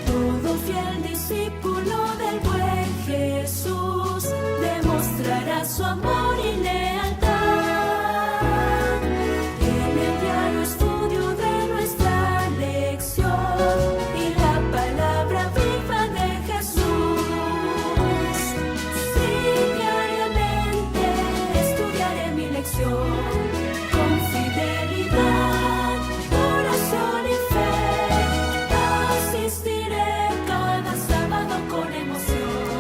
Todo fiel discípulo del buen Jesús demostrará su amor y lealtad. En el diario estudio de nuestra lección y la palabra viva de Jesús. Sí, diariamente estudiaré mi lección con fidelidad, oración y fe. Asistiré cada sábado con emoción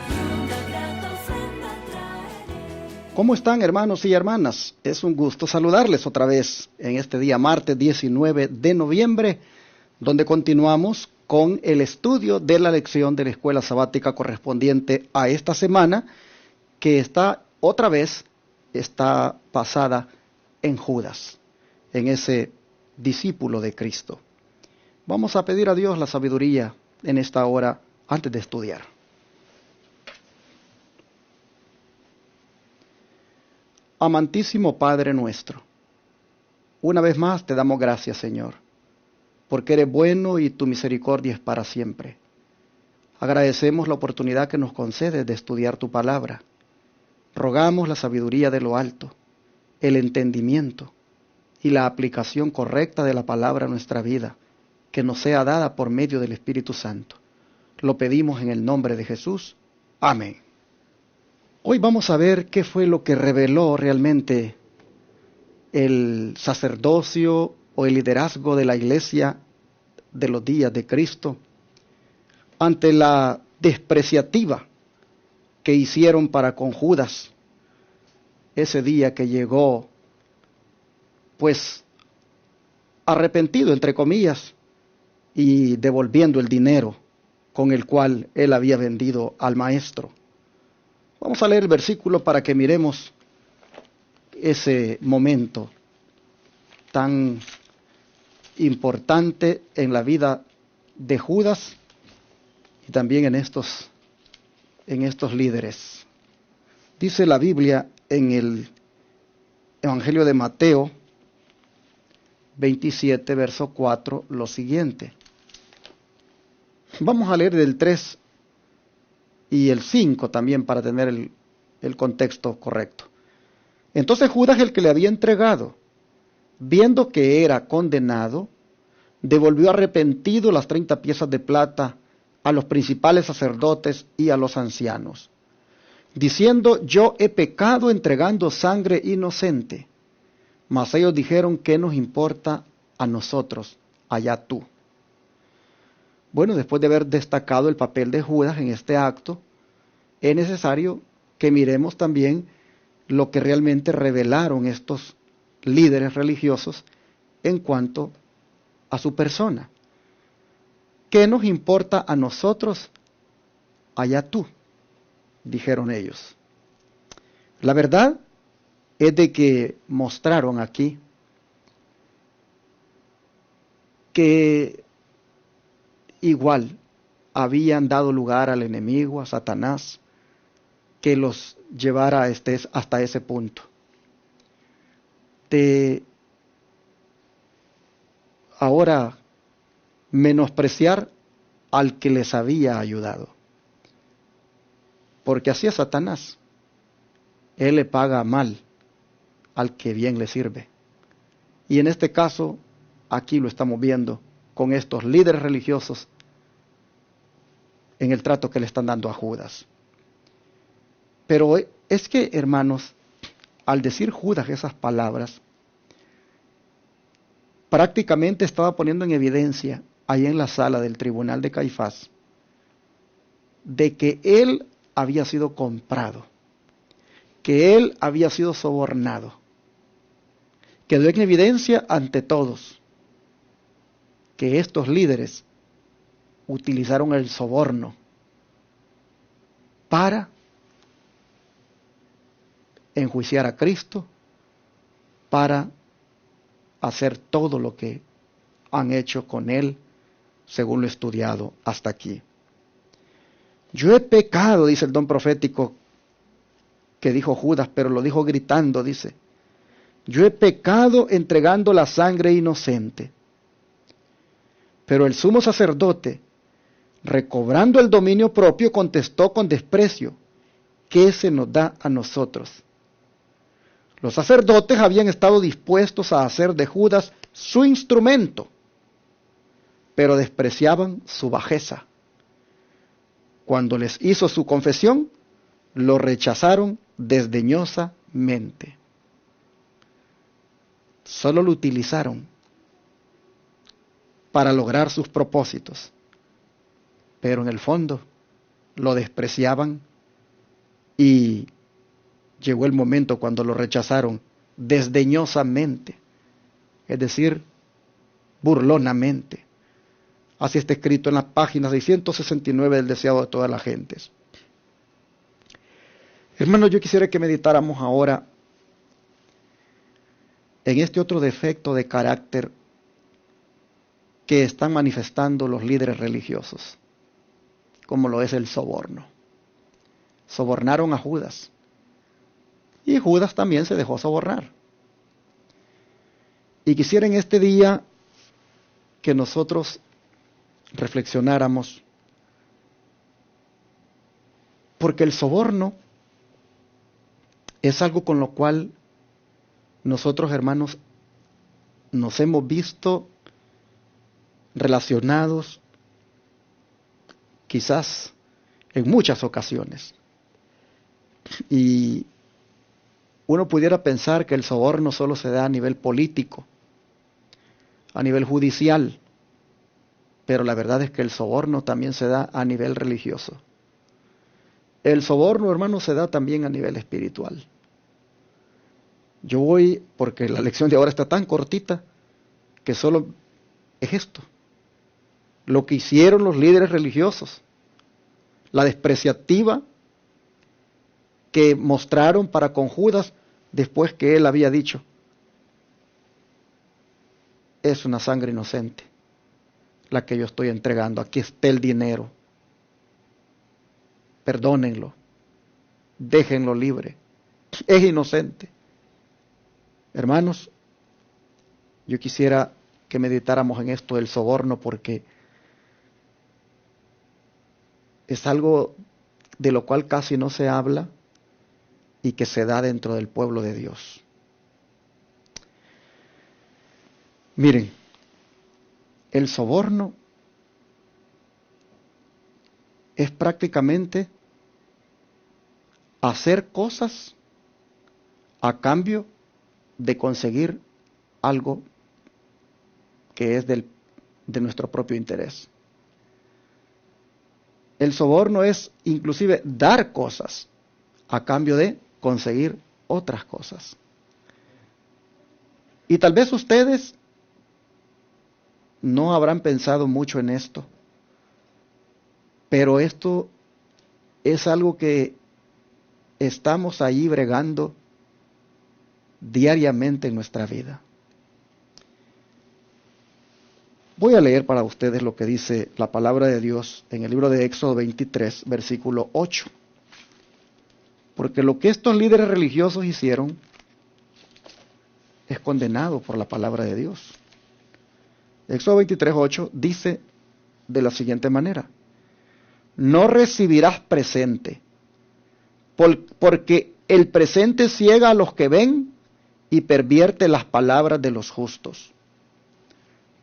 y una grata ofrenda traeré. ¿Cómo están, hermanos y hermanas? Es un gusto saludarles otra vez en este día martes 19 de noviembre, donde continuamos con el estudio de la lección de la escuela sabática correspondiente a esta semana, que está basada en Judas, en ese discípulo de Cristo. Vamos a pedir a Dios la sabiduría en esta hora antes de estudiar. Amantísimo Padre nuestro, una vez más te damos gracias, Señor, porque eres bueno y tu misericordia es para siempre. Agradecemos la oportunidad que nos concedes de estudiar tu palabra. Rogamos la sabiduría de lo alto, el entendimiento y la aplicación correcta de la palabra a nuestra vida, que nos sea dada por medio del Espíritu Santo. Lo pedimos en el nombre de Jesús. Amén. Hoy vamos a ver qué fue lo que reveló realmente el sacerdocio o el liderazgo de la iglesia de los días de Cristo ante la despreciativa que hicieron para con Judas ese día que llegó, pues, arrepentido, entre comillas, y devolviendo el dinero con el cual él había vendido al maestro. Vamos a leer el versículo para que miremos ese momento tan importante en la vida de Judas y también en estos líderes. Dice la Biblia en el Evangelio de Mateo 27, verso 4, lo siguiente. Vamos a leer del 3 y el 5 también para tener el contexto correcto. Entonces Judas, el que le había entregado, viendo que era condenado, devolvió arrepentido las 30 piezas de plata a los principales sacerdotes y a los ancianos, diciendo: yo he pecado entregando sangre inocente. Mas ellos dijeron: ¿qué nos importa a nosotros? Allá tú. Bueno, después de haber destacado el papel de Judas en este acto, es necesario que miremos también lo que realmente revelaron estos líderes religiosos en cuanto a su persona. ¿Qué nos importa a nosotros? Allá tú, dijeron ellos. La verdad es de que mostraron aquí que igual habían dado lugar al enemigo, a Satanás, que los llevara hasta ese punto de ahora menospreciar al que les había ayudado. Porque así es Satanás. Él le paga mal al que bien le sirve. Y en este caso, aquí lo estamos viendo con estos líderes religiosos en el trato que le están dando a Judas. Pero es que, hermanos, al decir Judas esas palabras, prácticamente estaba poniendo en evidencia, ahí en la sala del tribunal de Caifás, de que él había sido comprado, que él había sido sobornado. Quedó en evidencia ante todos que estos líderes utilizaron el soborno para enjuiciar a Cristo, para hacer todo lo que han hecho con él, según lo estudiado hasta aquí. Yo he pecado, dice el don profético que dijo Judas, pero lo dijo gritando, dice. yo he pecado entregando la sangre inocente. Pero el sumo sacerdote, recobrando el dominio propio, contestó con desprecio: ¿qué se nos da a nosotros? Los sacerdotes habían estado dispuestos a hacer de Judas su instrumento, pero despreciaban su bajeza. Cuando les hizo su confesión, lo rechazaron desdeñosamente. Solo lo utilizaron para lograr sus propósitos, pero en el fondo lo despreciaban, y llegó el momento cuando lo rechazaron desdeñosamente, es decir, burlonamente. Así está escrito en la página 669 del Deseado de todas las gentes. Hermanos, yo quisiera que meditáramos ahora en este otro defecto de carácter que están manifestando los líderes religiosos, como lo es el soborno. Sobornaron a Judas, y Judas también se dejó sobornar. Y quisiera en este día que nosotros reflexionáramos, porque el soborno es algo con lo cual nosotros, hermanos, nos hemos visto relacionados quizás en muchas ocasiones. Y uno pudiera pensar que el soborno solo se da a nivel político, a nivel judicial, pero la verdad es que el soborno también se da a nivel religioso. El soborno, hermano, se da también a nivel espiritual. Yo voy, porque la lección de ahora está tan cortita, que solo es esto: lo que hicieron los líderes religiosos, la despreciativa que mostraron para con Judas después que él había dicho: es una sangre inocente la que yo estoy entregando, aquí está el dinero, perdónenlo, déjenlo libre, es inocente. Hermanos, yo quisiera que meditáramos en esto del soborno, porque es algo de lo cual casi no se habla y que se da dentro del pueblo de Dios. Miren, el soborno es prácticamente hacer cosas a cambio de conseguir algo que es de nuestro propio interés. El soborno es inclusive dar cosas a cambio de conseguir otras cosas. Y tal vez ustedes no habrán pensado mucho en esto, pero esto es algo que estamos ahí bregando diariamente en nuestra vida. Voy a leer para ustedes lo que dice la palabra de Dios en el libro de Éxodo 23, versículo 8. Porque lo que estos líderes religiosos hicieron es condenado por la palabra de Dios. Éxodo 23, 8 dice de la siguiente manera: no recibirás presente, porque el presente ciega a los que ven y pervierte las palabras de los justos.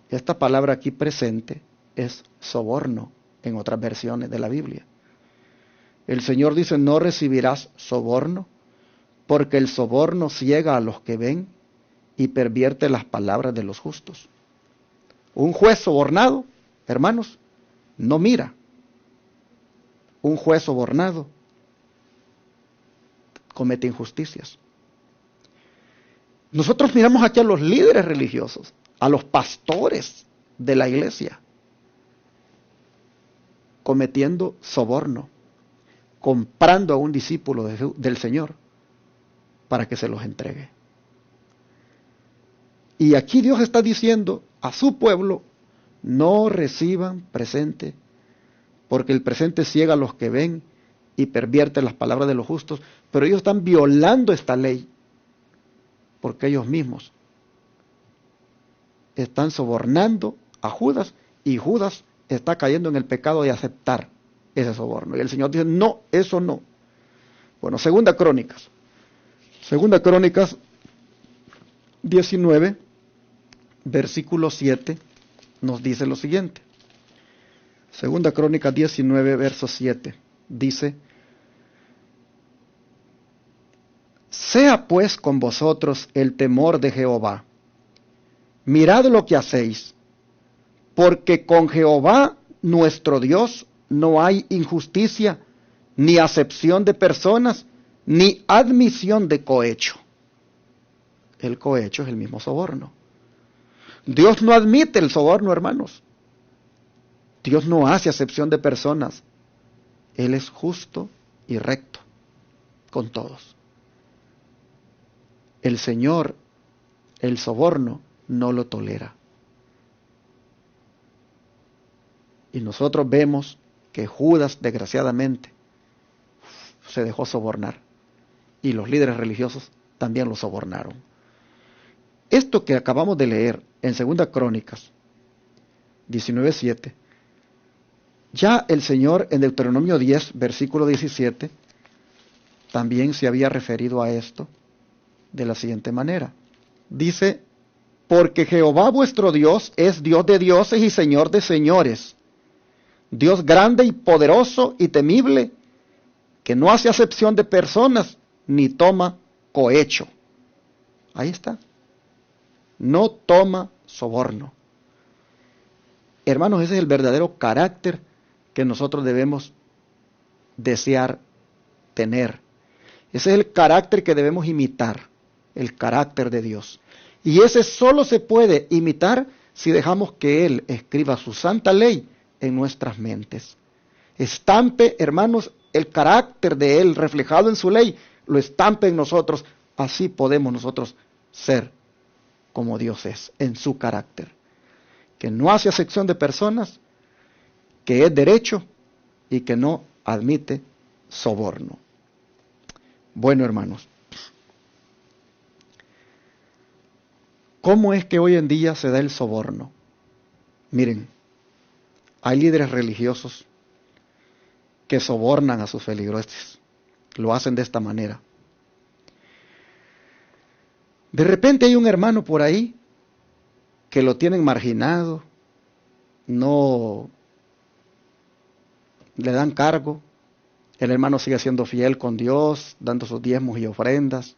Esta palabra aquí, presente, es soborno en otras versiones de la Biblia. El Señor dice: no recibirás soborno, porque el soborno ciega a los que ven y pervierte las palabras de los justos. Un juez sobornado, hermanos, no mira. Un juez sobornado comete injusticias. Nosotros miramos aquí a los líderes religiosos, a los pastores de la iglesia, cometiendo soborno, comprando a un discípulo del Señor para que se los entregue. Y aquí Dios está diciendo a su pueblo: no reciban presente, porque el presente ciega a los que ven y pervierte las palabras de los justos. Pero ellos están violando esta ley. porque ellos mismos están sobornando a Judas y Judas está cayendo en el pecado de aceptar ese soborno. Y el Señor dice, no, eso no. Bueno, Segunda Crónicas 19, versículo 7, nos dice lo siguiente. Segunda Crónicas 19, verso 7, dice, sea pues con vosotros el temor de Jehová. Mirad lo que hacéis, porque con Jehová nuestro Dios no hay injusticia, ni acepción de personas, ni admisión de cohecho. El cohecho es el mismo soborno. Dios no admite el soborno, hermanos. Dios no hace acepción de personas. Él es justo y recto con todos. El Señor, el soborno, no lo tolera. Y nosotros vemos que Judas, desgraciadamente, se dejó sobornar. Y los líderes religiosos también lo sobornaron. Esto que acabamos de leer en 2 Crónicas 19:7, ya el Señor en Deuteronomio 10, versículo 17, también se había referido a esto de la siguiente manera. Dice, porque Jehová vuestro Dios es Dios de dioses y Señor de señores, Dios grande y poderoso y temible, que no hace acepción de personas, ni toma cohecho. Ahí está. No toma soborno. Hermanos, ese es el verdadero carácter que nosotros debemos desear tener. Ese es el carácter que debemos imitar, el carácter de Dios. Y ese solo se puede imitar si dejamos que Él escriba su santa ley en nuestras mentes. Estampe, hermanos, el carácter de Él reflejado en su ley, lo estampe en nosotros. Así podemos nosotros ser como Dios es, en su carácter. Que no hace acepción de personas, que es derecho y que no admite soborno. Bueno, hermanos, ¿cómo es que hoy en día se da el soborno? Miren, hay líderes religiosos que sobornan a sus feligreses. Lo hacen de esta manera. De repente hay un hermano por ahí que lo tienen marginado, no le dan cargo, el hermano sigue siendo fiel con Dios, dando sus diezmos y ofrendas,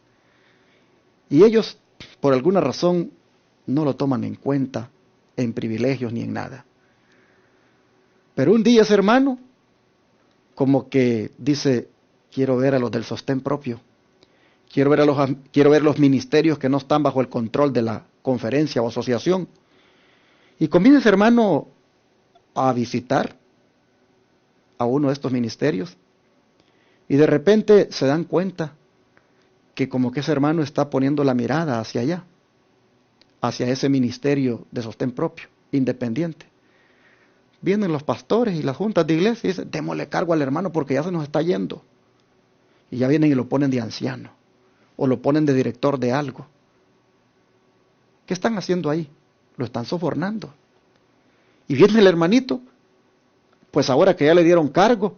y ellos, por alguna razón, no lo toman en cuenta en privilegios ni en nada. Pero un día ese hermano, como que dice, quiero ver a los del sostén propio, quiero ver los ministerios que no están bajo el control de la conferencia o asociación. Y comienza ese hermano a visitar a uno de estos ministerios. Y de repente se dan cuenta que como que ese hermano está poniendo la mirada hacia allá, hacia ese ministerio de sostén propio, independiente. Vienen los pastores y las juntas de iglesia y dicen, démosle cargo al hermano porque ya se nos está yendo. Y ya vienen y lo ponen de anciano, o lo ponen de director de algo. ¿Qué están haciendo ahí? Lo están sobornando. Y viene el hermanito, pues ahora que ya le dieron cargo,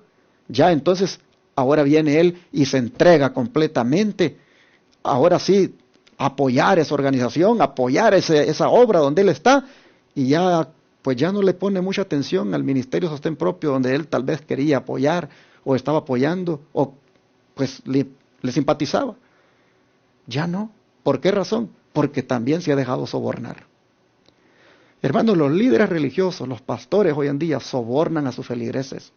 ya entonces, ahora viene él y se entrega completamente, ahora sí, apoyar esa organización, apoyar esa obra donde él está, y ya, pues ya no le pone mucha atención al ministerio sostén propio donde él tal vez quería apoyar, o estaba apoyando, o pues le simpatizaba. Ya no. ¿Por qué razón? Porque también se ha dejado sobornar. Hermanos, los líderes religiosos, los pastores hoy en día sobornan a sus feligreses.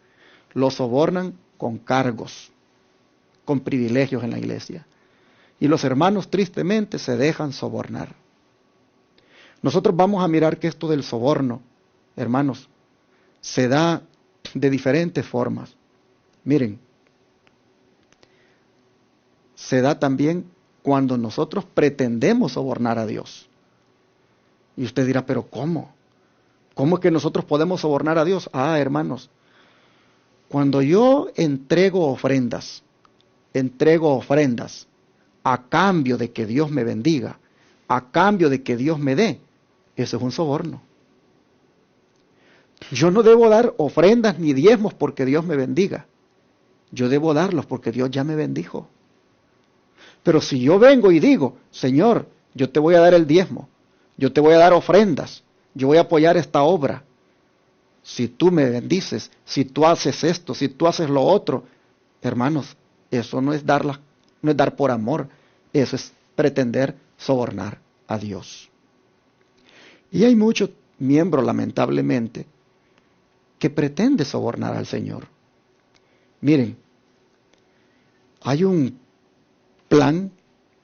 Los sobornan con cargos, con privilegios en la iglesia. Y los hermanos tristemente se dejan sobornar. Nosotros vamos a mirar que esto del soborno, hermanos, se da de diferentes formas. Miren, se da también cuando nosotros pretendemos sobornar a Dios. Y usted dirá, pero ¿cómo? ¿Cómo es que nosotros podemos sobornar a Dios? Ah, hermanos, cuando yo entrego ofrendas a cambio de que Dios me bendiga, a cambio de que Dios me dé, eso es un soborno. Yo no debo dar ofrendas ni diezmos porque Dios me bendiga. Yo debo darlos porque Dios ya me bendijo. Pero si yo vengo y digo, Señor, yo te voy a dar el diezmo, yo te voy a dar ofrendas, yo voy a apoyar esta obra. Si tú me bendices, si tú haces esto, si tú haces lo otro, hermanos, eso no es no es dar por amor, eso es pretender sobornar a Dios. Y hay muchos miembros, lamentablemente, que pretenden sobornar al Señor. Miren, hay un plan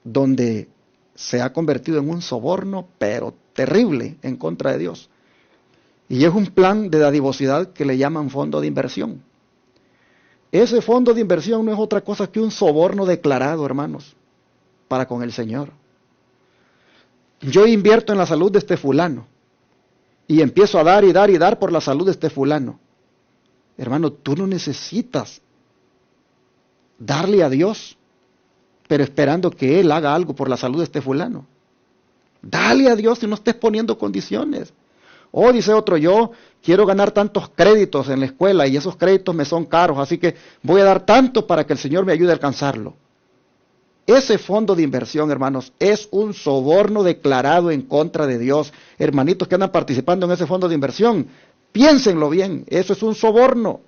donde se ha convertido en un soborno, pero terrible, en contra de Dios. Y es un plan de dadivosidad que le llaman fondo de inversión. Ese fondo de inversión no es otra cosa que un soborno declarado, hermanos, para con el Señor. Yo invierto en la salud de este fulano y empiezo a dar y dar y dar por la salud de este fulano. Hermano, tú no necesitas darle a Dios, pero esperando que Él haga algo por la salud de este fulano. Dale a Dios y no estés poniendo condiciones. Oh, dice otro, yo quiero ganar tantos créditos en la escuela y esos créditos me son caros, así que voy a dar tanto para que el Señor me ayude a alcanzarlo. Ese fondo de inversión, hermanos, es un soborno declarado en contra de Dios. Hermanitos que andan participando en ese fondo de inversión, piénsenlo bien, eso es un soborno.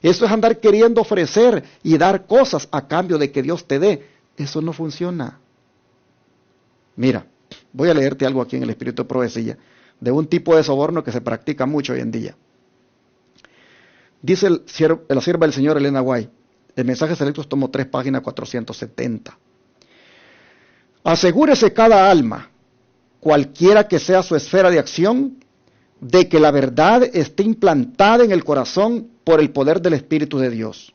Eso es andar queriendo ofrecer y dar cosas a cambio de que Dios te dé. Eso no funciona. Mira, voy a leerte algo aquí en el Espíritu de Profecía, de un tipo de soborno que se practica mucho hoy en día. Dice la sierva del Señor Elena White, el Mensajes Selectos, tomo 3, página 470. Asegúrese cada alma, cualquiera que sea su esfera de acción, de que la verdad esté implantada en el corazón por el poder del Espíritu de Dios.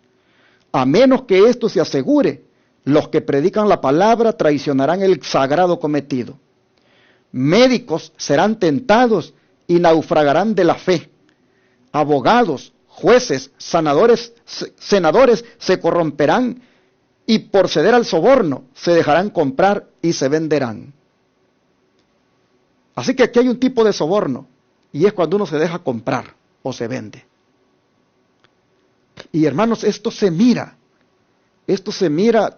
A menos que esto se asegure, los que predican la palabra traicionarán el sagrado cometido. Médicos serán tentados y naufragarán de la fe. Abogados, jueces, senadores se corromperán y por ceder al soborno se dejarán comprar y se venderán. Así que aquí hay un tipo de soborno y es cuando uno se deja comprar o se vende. Y hermanos, esto se mira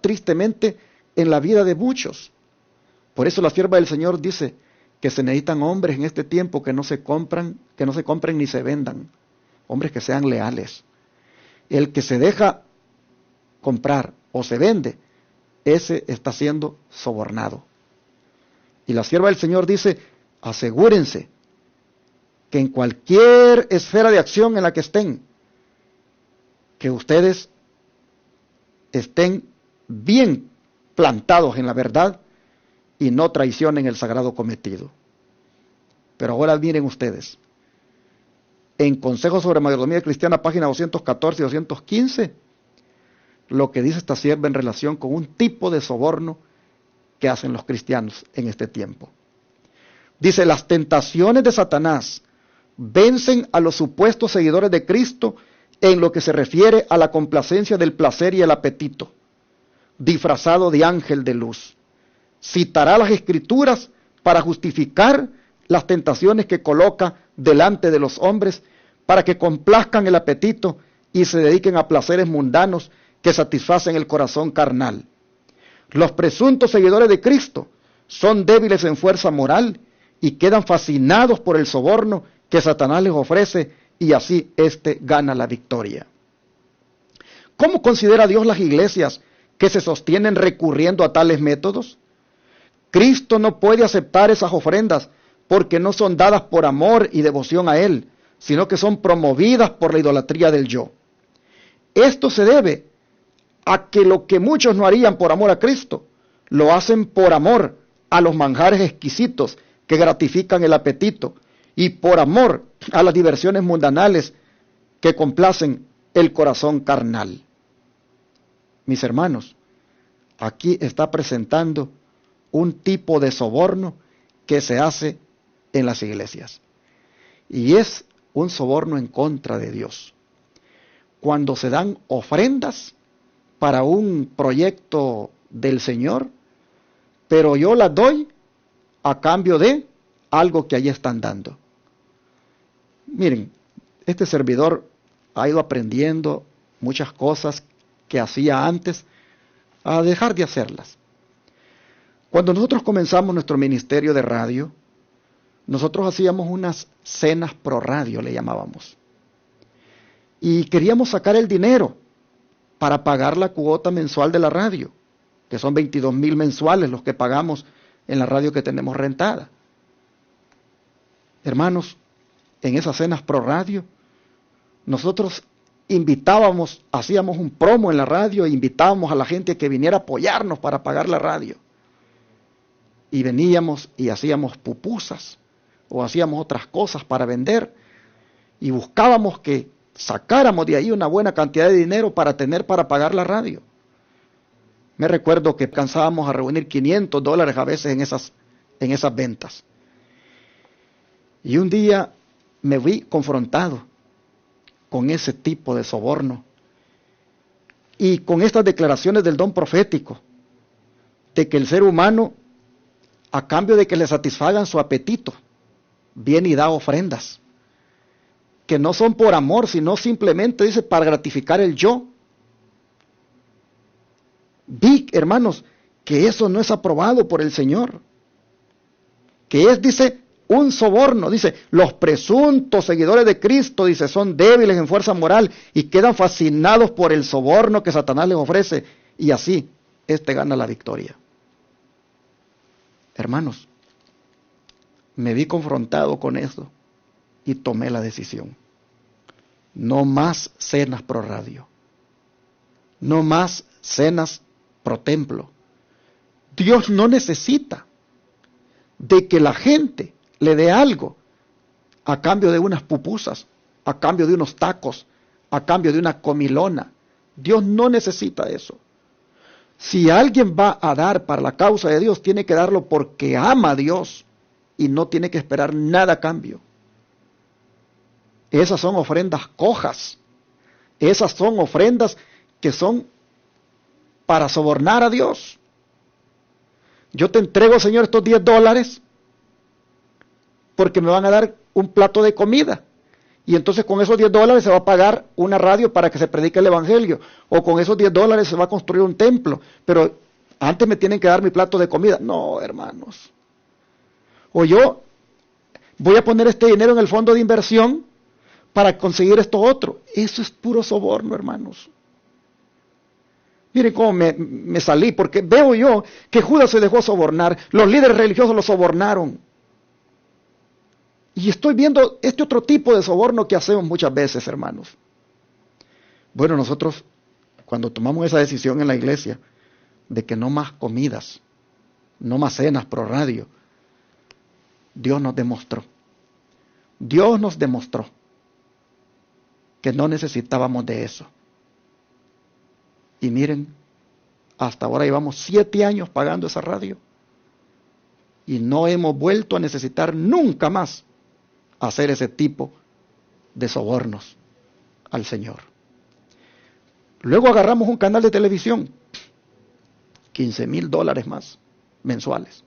tristemente en la vida de muchos. Por eso la sierva del Señor dice que se necesitan hombres en este tiempo que no se compren ni se vendan. Hombres que sean leales. El que se deja comprar o se vende, ese está siendo sobornado. Y la sierva del Señor dice, asegúrense que en cualquier esfera de acción en la que estén, que ustedes estén bien plantados en la verdad y no traicionen el sagrado cometido. Pero ahora miren ustedes, en Consejos sobre Mayordomía Cristiana, página 214 y 215, lo que dice esta sierva en relación con un tipo de soborno que hacen los cristianos en este tiempo. Dice, las tentaciones de Satanás vencen a los supuestos seguidores de Cristo en lo que se refiere a la complacencia del placer y el apetito, disfrazado de ángel de luz. Citará las Escrituras para justificar las tentaciones que coloca delante de los hombres para que complazcan el apetito y se dediquen a placeres mundanos que satisfacen el corazón carnal. Los presuntos seguidores de Cristo son débiles en fuerza moral y quedan fascinados por el soborno que Satanás les ofrece y así éste gana la victoria. ¿Cómo considera Dios las iglesias que se sostienen recurriendo a tales métodos? Cristo no puede aceptar esas ofrendas porque no son dadas por amor y devoción a Él, sino que son promovidas por la idolatría del yo. Esto se debe a que lo que muchos no harían por amor a Cristo, lo hacen por amor a los manjares exquisitos que gratifican el apetito y por amor a las diversiones mundanales que complacen el corazón carnal. Mis hermanos, aquí está presentando un tipo de soborno que se hace en las iglesias. Y es un soborno en contra de Dios. Cuando se dan ofrendas para un proyecto del Señor, pero yo las doy a cambio de algo que allí están dando. Miren, este servidor ha ido aprendiendo muchas cosas que hacía antes a dejar de hacerlas. Cuando nosotros comenzamos nuestro ministerio de radio, nosotros hacíamos unas cenas pro radio, le llamábamos. Y queríamos sacar el dinero para pagar la cuota mensual de la radio, que son 22,000 mensuales los que pagamos en la radio que tenemos rentada. Hermanos, en esas cenas pro radio, nosotros invitábamos, hacíamos un promo en la radio e invitábamos a la gente que viniera a apoyarnos para pagar la radio. Y veníamos y hacíamos pupusas o hacíamos otras cosas para vender y buscábamos que sacáramos de ahí una buena cantidad de dinero para tener para pagar la radio. Me recuerdo que alcanzábamos a reunir $500 a veces en esas ventas. Y un día me vi confrontado con ese tipo de soborno y con estas declaraciones del don profético de que el ser humano, a cambio de que le satisfagan su apetito, viene y da ofrendas que no son por amor, sino simplemente, dice, para gratificar el yo. Vi, hermanos, que eso no es aprobado por el Señor, que es, dice, un soborno. Dice, los presuntos seguidores de Cristo, dice, son débiles en fuerza moral y quedan fascinados por el soborno que Satanás les ofrece, y así, gana la victoria. Hermanos, me vi confrontado con eso y tomé la decisión. No más cenas pro radio. No más cenas pro templo. Dios no necesita de que la gente le dé algo a cambio de unas pupusas, a cambio de unos tacos, a cambio de una comilona. Dios no necesita eso. Si alguien va a dar para la causa de Dios, tiene que darlo porque ama a Dios y no tiene que esperar nada a cambio. Esas son ofrendas cojas. Esas son ofrendas que son para sobornar a Dios. Yo te entrego, Señor, estos $10 porque me van a dar un plato de comida. Y entonces con esos $10 se va a pagar una radio para que se predique el evangelio. O con esos $10 se va a construir un templo. Pero antes me tienen que dar mi plato de comida. No, hermanos. O yo voy a poner este dinero en el fondo de inversión para conseguir esto otro. Eso es puro soborno, hermanos. Miren cómo me salí, porque veo yo que Judas se dejó sobornar. Los líderes religiosos lo sobornaron. Y estoy viendo este otro tipo de soborno que hacemos muchas veces, hermanos. Bueno, nosotros, cuando tomamos esa decisión en la iglesia, de que no más comidas, no más cenas pro radio, Dios nos demostró que no necesitábamos de eso. Y miren, hasta ahora llevamos 7 años pagando esa radio. Y no hemos vuelto a necesitar nunca más hacer ese tipo de sobornos al Señor. Luego agarramos un canal de televisión, $15,000 más mensuales.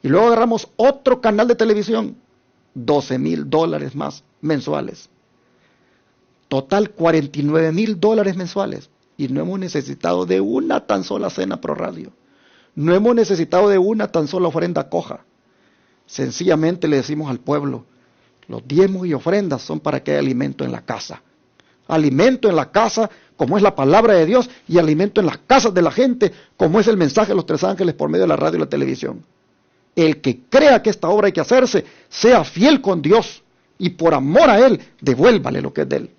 Y luego agarramos otro canal de televisión, $12,000 más mensuales. Total, $49,000 mensuales. Y no hemos necesitado de una tan sola cena pro radio. No hemos necesitado de una tan sola ofrenda coja. Sencillamente le decimos al pueblo, los diezmos y ofrendas son para que haya alimento en la casa. Alimento en la casa, como es la palabra de Dios, y alimento en las casas de la gente, como es el mensaje de los 3 ángeles por medio de la radio y la televisión. El que crea que esta obra hay que hacerse, sea fiel con Dios, y por amor a Él, devuélvale lo que es de Él.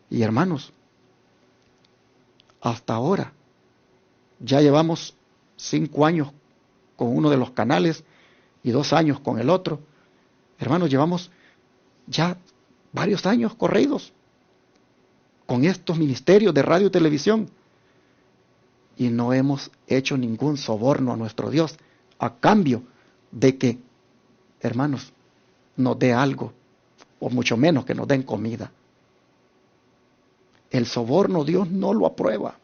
Y hermanos, hasta ahora, ya llevamos 5 años con uno de los canales y 2 años con el otro. Hermanos, llevamos ya varios años corridos con estos ministerios de radio y televisión y no hemos hecho ningún soborno a nuestro Dios a cambio de que, hermanos, nos dé algo, o mucho menos que nos den comida. El soborno Dios no lo aprueba.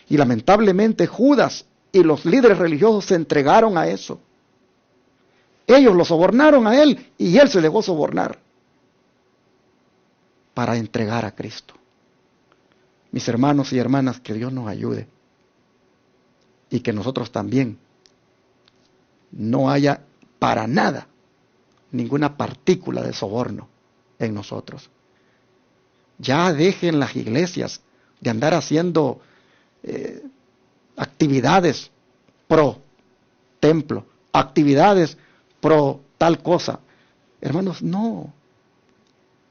Y lamentablemente Judas Y los líderes religiosos se entregaron a eso. Ellos lo sobornaron a él y él se dejó sobornar para entregar a Cristo. Mis hermanos y hermanas, que Dios nos ayude y que nosotros también no haya para nada ninguna partícula de soborno en nosotros. Ya dejen las iglesias de andar haciendo actividades pro templo, actividades pro tal cosa. Hermanos, no.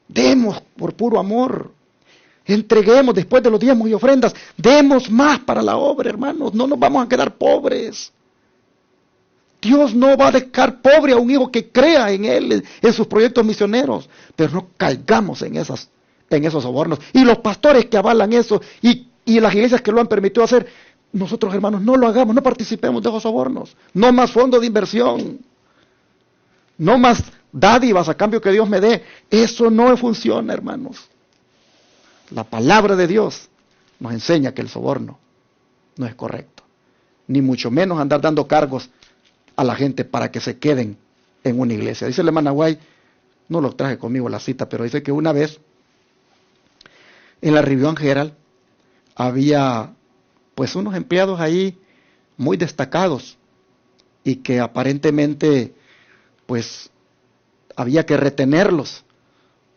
Demos por puro amor. Entreguemos después de los diezmos y ofrendas. Demos más para la obra, hermanos. No nos vamos a quedar pobres. Dios no va a dejar pobre a un hijo que crea en él, en sus proyectos misioneros. Pero no caigamos en esos sobornos. Y los pastores que avalan eso y las iglesias que lo han permitido hacer, nosotros, hermanos, no lo hagamos, no participemos de esos sobornos. No más fondos de inversión. No más dádivas a cambio que Dios me dé. Eso no funciona, hermanos. La palabra de Dios nos enseña que el soborno no es correcto. Ni mucho menos andar dando cargos a la gente para que se queden en una iglesia. Dice el hermano Guay, no lo traje conmigo la cita, pero dice que una vez en la Rivian Herald había pues unos empleados ahí muy destacados y que aparentemente pues había que retenerlos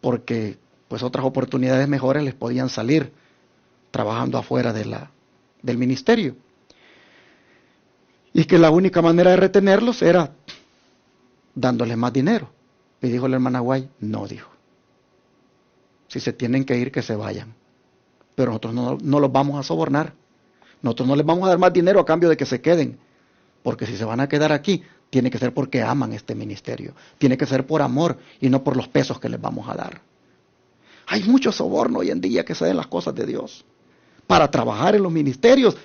porque pues otras oportunidades mejores les podían salir trabajando afuera del ministerio. Y que la única manera de retenerlos era dándoles más dinero. Y dijo el hermano Guay, no, dijo. Si se tienen que ir, que se vayan. Pero nosotros no los vamos a sobornar. Nosotros no les vamos a dar más dinero a cambio de que se queden. Porque si se van a quedar aquí, tiene que ser porque aman este ministerio. Tiene que ser por amor y no por los pesos que les vamos a dar. Hay mucho soborno hoy en día que se den las cosas de Dios. Para trabajar en los ministerios,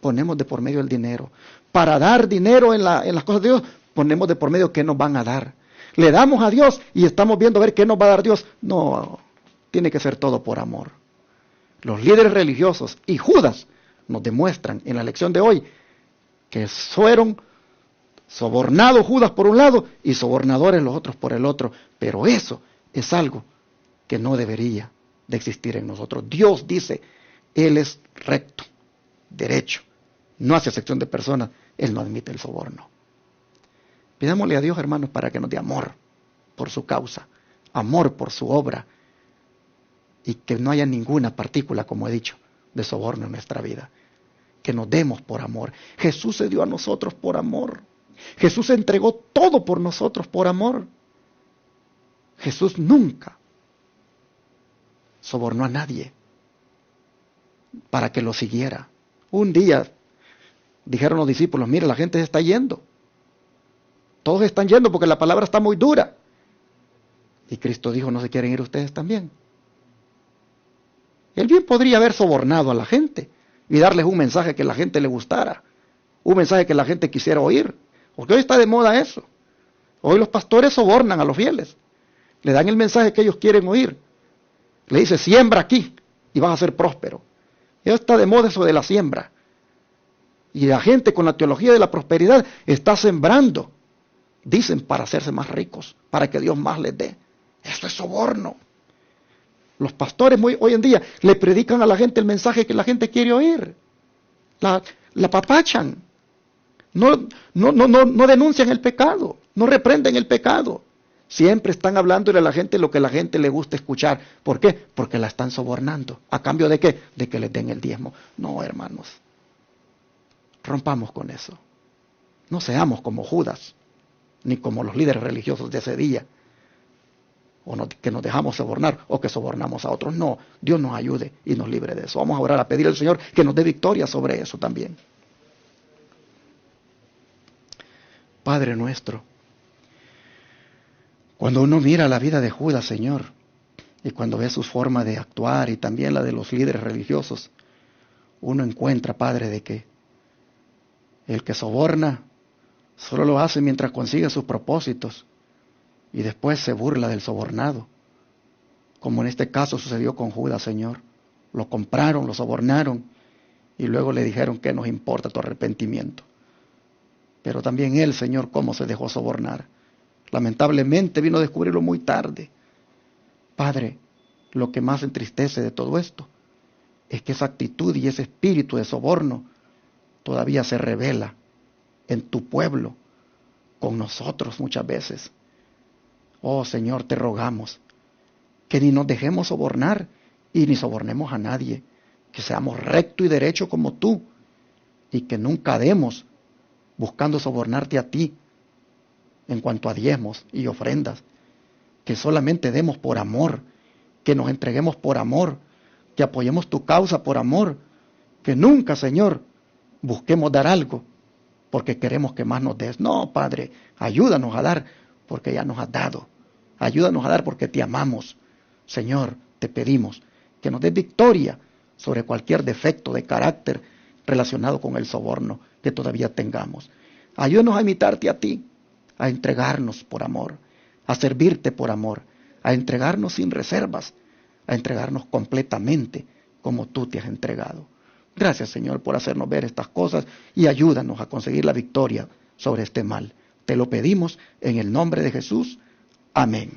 ponemos de por medio el dinero. Para dar dinero en las cosas de Dios, ponemos de por medio qué nos van a dar. Le damos a Dios y estamos viendo a ver qué nos va a dar Dios. No, tiene que ser todo por amor. Los líderes religiosos y Judas nos demuestran en la lección de hoy que fueron sobornados Judas por un lado y sobornadores los otros por el otro. Pero eso es algo que no debería de existir en nosotros. Dios dice, Él es recto, derecho, no hace excepción de personas, Él no admite el soborno. Pidámosle a Dios, hermanos, para que nos dé amor por su causa, amor por su obra, y que no haya ninguna partícula, como he dicho, de soborno en nuestra vida. Que nos demos por amor. Jesús se dio a nosotros por amor. Jesús se entregó todo por nosotros por amor. Jesús nunca sobornó a nadie para que lo siguiera. Un día dijeron los discípulos, mire, la gente se está yendo. Todos están yendo porque la palabra está muy dura. Y Cristo dijo, ¿no se quieren ir ustedes también? Él bien podría haber sobornado a la gente y darles un mensaje que a la gente le gustara, un mensaje que la gente quisiera oír, porque hoy está de moda eso. Hoy los pastores sobornan a los fieles, le dan el mensaje que ellos quieren oír, le dice, siembra aquí y vas a ser próspero. Ya está de moda eso de la siembra. Y la gente con la teología de la prosperidad está sembrando, dicen, para hacerse más ricos, para que Dios más les dé. Esto es soborno. Los pastores hoy en día le predican a la gente el mensaje que la gente quiere oír. La papachan. No denuncian el pecado, no reprenden el pecado. Siempre están hablándole a la gente lo que a la gente le gusta escuchar. ¿Por qué? Porque la están sobornando. ¿A cambio de qué? De que les den el diezmo. No, hermanos. Rompamos con eso. No seamos como Judas, ni como los líderes religiosos de ese día. O no, que nos dejamos sobornar o que sobornamos a otros. No, Dios nos ayude y nos libre de eso. Vamos a orar, a pedir al Señor que nos dé victoria sobre eso también. Padre nuestro, cuando uno mira la vida de Judas, Señor, y cuando ve su forma de actuar y también la de los líderes religiosos, uno encuentra, Padre, de que el que soborna solo lo hace mientras consigue sus propósitos y después se burla del sobornado, como en este caso sucedió con Judas, Señor. Lo compraron, lo sobornaron Y luego le dijeron, ¿qué nos importa tu arrepentimiento? Pero también él, Señor, cómo se dejó sobornar. Lamentablemente vino a descubrirlo muy tarde. Padre, lo que más entristece de todo esto es que esa actitud y ese espíritu de soborno todavía se revela en tu pueblo, con nosotros muchas veces. Oh Señor, te rogamos que ni nos dejemos sobornar y ni sobornemos a nadie, que seamos recto y derecho como tú y que nunca demos buscando sobornarte a ti en cuanto a diezmos y ofrendas, que solamente demos por amor, que nos entreguemos por amor, que apoyemos tu causa por amor, que nunca, Señor, busquemos dar algo porque queremos que más nos des. No, Padre, ayúdanos a dar porque ya nos has dado. Ayúdanos a dar porque te amamos. Señor, te pedimos que nos des victoria sobre cualquier defecto de carácter relacionado con el soborno que todavía tengamos. Ayúdanos a imitarte a ti, a entregarnos por amor, a servirte por amor, a entregarnos sin reservas, a entregarnos completamente como tú te has entregado. Gracias, Señor, por hacernos ver estas cosas y ayúdanos a conseguir la victoria sobre este mal. Te lo pedimos en el nombre de Jesús. Amén.